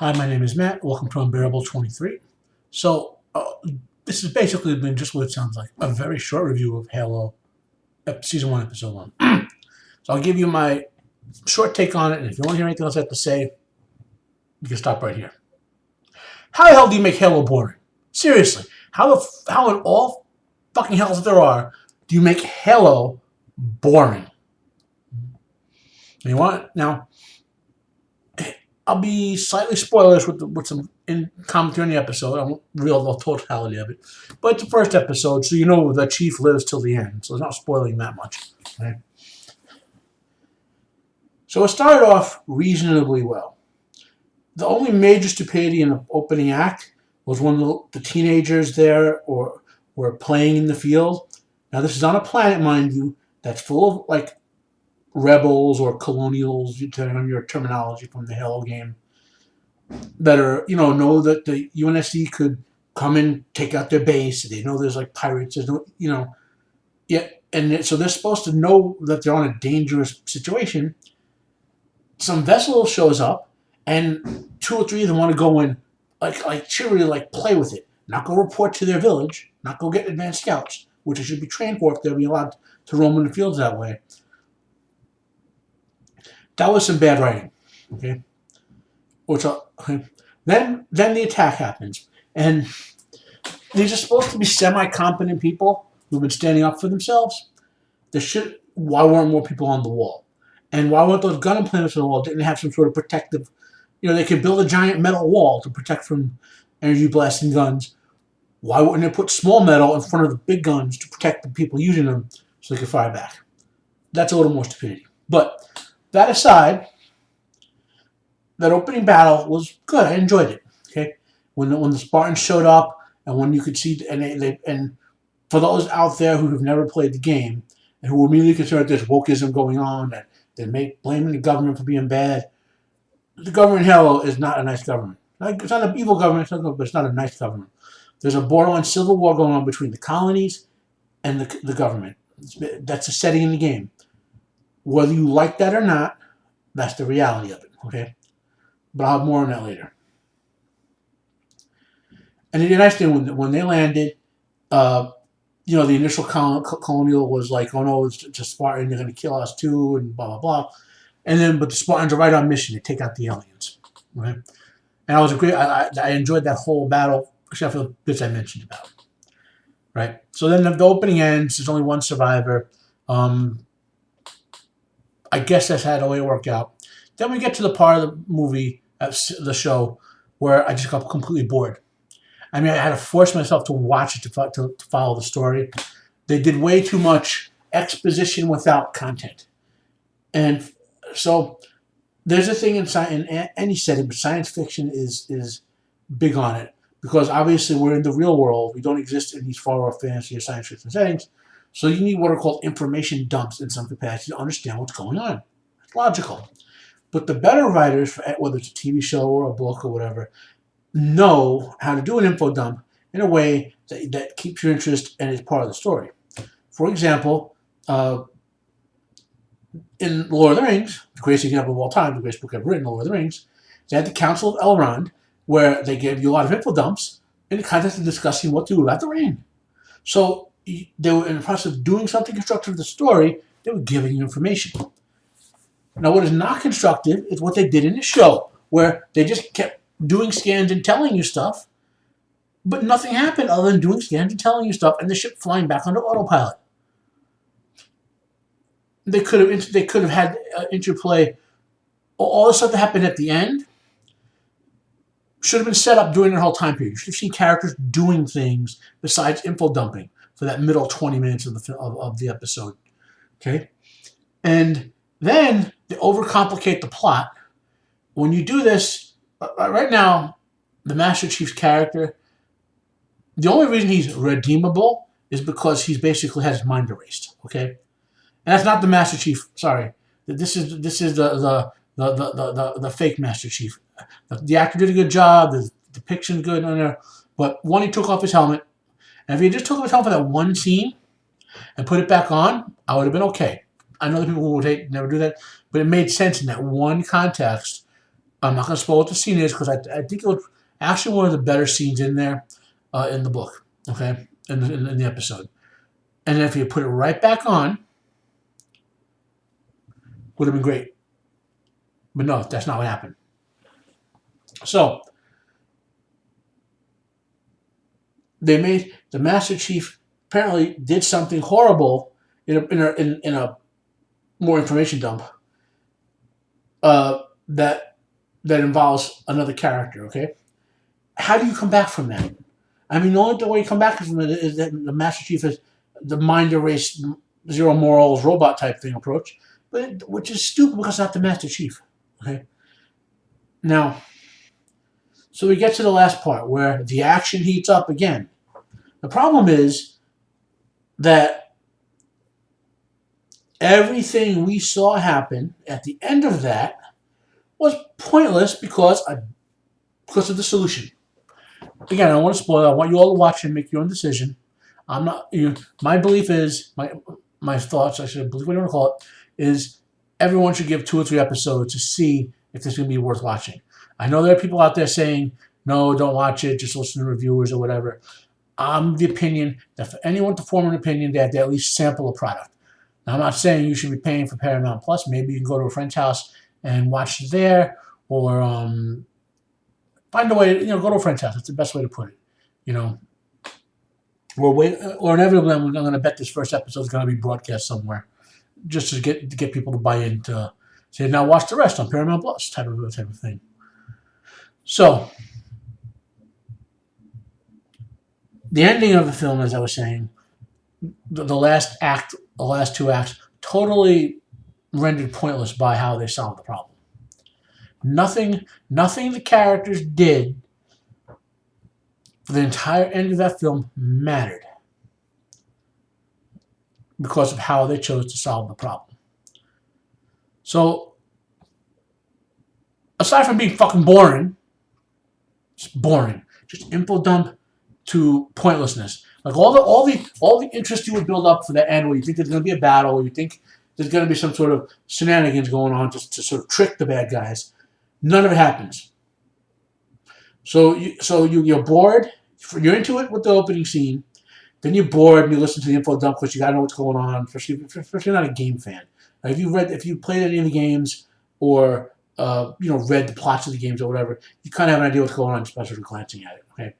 Hi, my name is Matt. Welcome to Unbearable 23. So, this has basically been just what it sounds like, a very short review of Halo Season 1, Episode 1. So I'll give you my short take on it, and if you want to hear anything else I have to say, you can stop right here. How the hell do you make Halo boring? Seriously, how in all fucking hells that there are do you make Halo boring? You want now? I'll be slightly spoilers with some commentary on the episode. I won't reveal the totality of it, but it's the first episode, so you know the Chief lives till the end. So it's not spoiling that much. Right? So it started off reasonably well. The only major stupidity in the opening act was when the teenagers there were playing in the field. Now this is on a planet, mind you, that's full of like rebels or colonials, depending on your terminology from the Halo game, that are, know that the UNSC could come and take out their base. They know there's like pirates. There's no, yeah, and so they're supposed to know that they're on a dangerous situation. Some vessel shows up, and two or three of them want to go in, like cheerily, like play with it, not go report to their village, not go get advanced scouts, which they should be trained for if they'll be allowed to roam in the fields that way. That was some bad writing, okay? Then the attack happens, and these are supposed to be semi-competent people who've been standing up for themselves. Why weren't more people on the wall? And why weren't those gun implants on the wall? Didn't have some sort of protective, they could build a giant metal wall to protect from energy blasting guns. Why wouldn't they put small metal in front of the big guns to protect the people using them so they could fire back? That's a little more stupidity. But that aside, that opening battle was good. I enjoyed it. Okay, when the Spartans showed up, and when you could see, and for those out there who have never played the game and who were immediately concerned there's wokeism going on, that they make blaming the government for being bad. The government in Halo is not a nice government. It's not an evil government, but it's not a nice government. There's a borderline civil war going on between the colonies and the government. That's the setting in the game. Whether you like that or not, that's the reality of it. Okay. But I'll have more on that later. And the nice thing, when they landed, the initial colonial was like, oh no, it's a Spartan, they're going to kill us too, and blah, blah, blah. And then, but the Spartans are right on mission to take out the aliens. Right? And I enjoyed that whole battle, except for the bits I mentioned about. Right? So then the opening ends, there's only one survivor. I guess that's how the way it worked out. Then we get to the part of the movie, the show, where I just got completely bored. I mean, I had to force myself to watch it to follow the story. They did way too much exposition without content. And so there's a thing in any setting, but science fiction is big on it. Because obviously we're in the real world. We don't exist in these far-off fantasy or science fiction settings. So you need what are called information dumps in some capacity to understand what's going on. It's logical. But the better writers, whether it's a TV show or a book or whatever, know how to do an info dump in a way that keeps your interest and is part of the story. For example, in Lord of the Rings, the greatest example of all time, the greatest book ever written, Lord of the Rings, they had the Council of Elrond, where they gave you a lot of info dumps in the context of discussing what to do about the ring. So they were in the process of doing something constructive to the story, they were giving you information. Now, what is not constructive is what they did in the show, where they just kept doing scans and telling you stuff, but nothing happened other than doing scans and telling you stuff, and the ship flying back onto autopilot. They could have had interplay. All the stuff that happened at the end should have been set up during the whole time period. You should have seen characters doing things besides info dumping for that middle 20 minutes of the episode. Okay, and then they overcomplicate the plot. When you do this, right now, the Master Chief's character, the only reason he's redeemable is because he basically has his mind erased. Okay, and that's not the Master Chief. Sorry, this is the fake Master Chief. The actor did a good job. The depiction's good on there, but one, he took off his helmet, and if he just took off his helmet for that one scene and put it back on, I would have been okay. I know the people who would never do that, but it made sense in that one context. I'm not going to spoil what the scene is because I think it was actually one of the better scenes in there in the book, okay, in the episode. And then if you put it right back on, would have been great. But no, that's not what happened. So they made the Master Chief apparently did something horrible in a more information dump that involves another character. Okay, how do you come back from that? I mean, the only way you come back from it is that the Master Chief is the mind erased, zero morals, robot type thing approach, but which is stupid because it's not the Master Chief. Okay, now, so we get to the last part where the action heats up again. The problem is that everything we saw happen at the end of that was pointless because of the solution. Again, I don't want to spoil. I want you all to watch and make your own decision. I'm not. My belief is my thoughts. I should believe what you want to call it is everyone should give 2 or 3 episodes to see if this is going to be worth watching. I know there are people out there saying no, don't watch it. Just listen to reviewers or whatever. I'm the opinion that for anyone to form an opinion, they have to at least sample a product. Now, I'm not saying you should be paying for Paramount Plus. Maybe you can go to a friend's house and watch it there, or find a way. Go to a friend's house. That's the best way to put it. Or inevitably, I'm going to bet this first episode is going to be broadcast somewhere, just to get people to buy in to say, now watch the rest on Paramount Plus type of thing. So, the ending of the film, as I was saying, the last act, the last 2 acts, totally rendered pointless by how they solved the problem. Nothing the characters did for the entire end of that film mattered because of how they chose to solve the problem. So, aside from being fucking boring, it's boring. Just info dump to pointlessness. Like all the interest you would build up for that end, where you think there's going to be a battle, or you think there's going to be some sort of shenanigans going on to sort of trick the bad guys. None of it happens. So you're bored. You're into it with the opening scene. Then you're bored and you listen to the info dump because you got to know what's going on. Especially not a game fan. Like if you played any of the games or read the plots of the games or whatever, you kind of have an idea what's going on just by sort of glancing at it. Okay.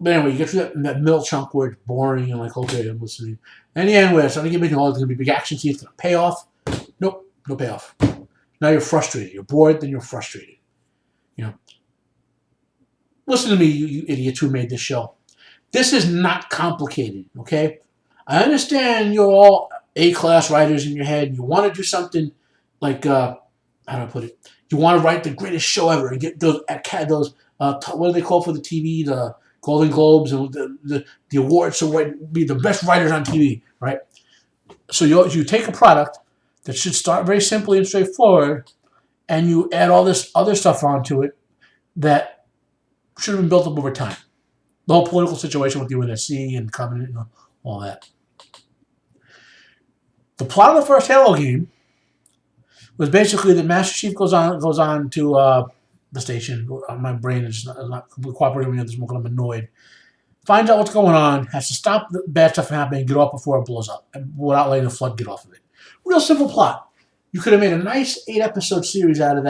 But anyway, you get through that middle chunk where it's boring and like, okay, I'm listening. And the end where it's starting to get making all there's going to be big action scenes, going to pay off. Nope, no payoff. Now you're frustrated. You're bored, then you're frustrated. Listen to me, you idiots who made this show. This is not complicated, okay? I understand you're all A-class writers in your head. You want to do something like, how do I put it? You want to write the greatest show ever and get those what do they call for the TV? The Golden Globes and the awards, so be the best writers on TV, right? So you take a product that should start very simply and straightforward, and you add all this other stuff onto it that should have been built up over time. The whole political situation with UNSC and Covenant and all that. The plot of the first Halo game was basically that Master Chief goes on to the station. My brain is not cooperating with this. I'm annoyed. Finds out what's going on, has to stop the bad stuff from happening, get off before it blows up, without letting the flood get off of it. Real simple plot. You could have made a nice 8-episode series out of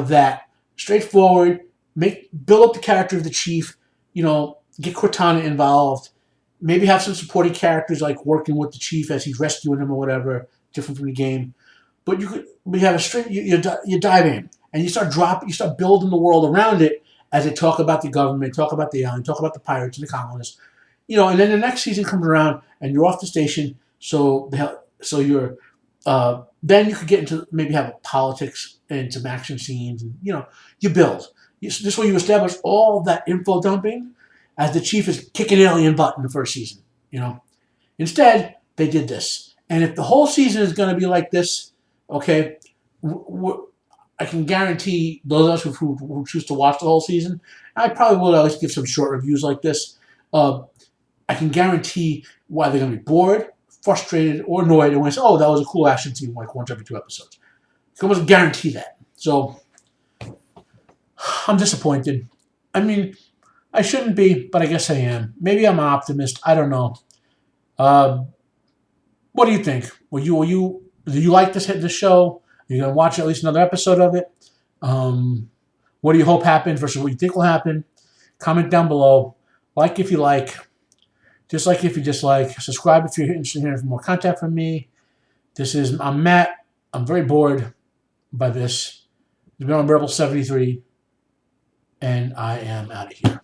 that. Straightforward. Build up the character of the Chief. Get Cortana involved. Maybe have some supporting characters like working with the Chief as he's rescuing him or whatever, different from the game. But we have a straight. You dive in and you start building the world around it as they talk about the government, talk about the alien, talk about the pirates and the colonists. And then the next season comes around and you're off the station. So you're then you could get into maybe have politics and some action scenes. And, you build. This way you establish all that info dumping as the Chief is kicking alien butt in the first season. Instead they did this. And if the whole season is going to be like this, okay, I can guarantee those of us who choose to watch the whole season, I probably will always give some short reviews like this. I can guarantee why they're going to be bored, frustrated, or annoyed, and when they say, "Oh, that was a cool action scene," like once every 2 episodes. I can almost guarantee that. So I'm disappointed. I mean, I shouldn't be, but I guess I am. Maybe I'm an optimist. I don't know. Uh, what do you think? Do you like this show? Are you gonna watch at least another episode of it? Um, what do you hope happens versus what you think will happen? Comment down below. Like if you like. Dislike if you dislike. Subscribe if you're interested in hearing more content from me. I'm Matt. I'm very bored by this. It's been on Rebel 73, and I am out of here.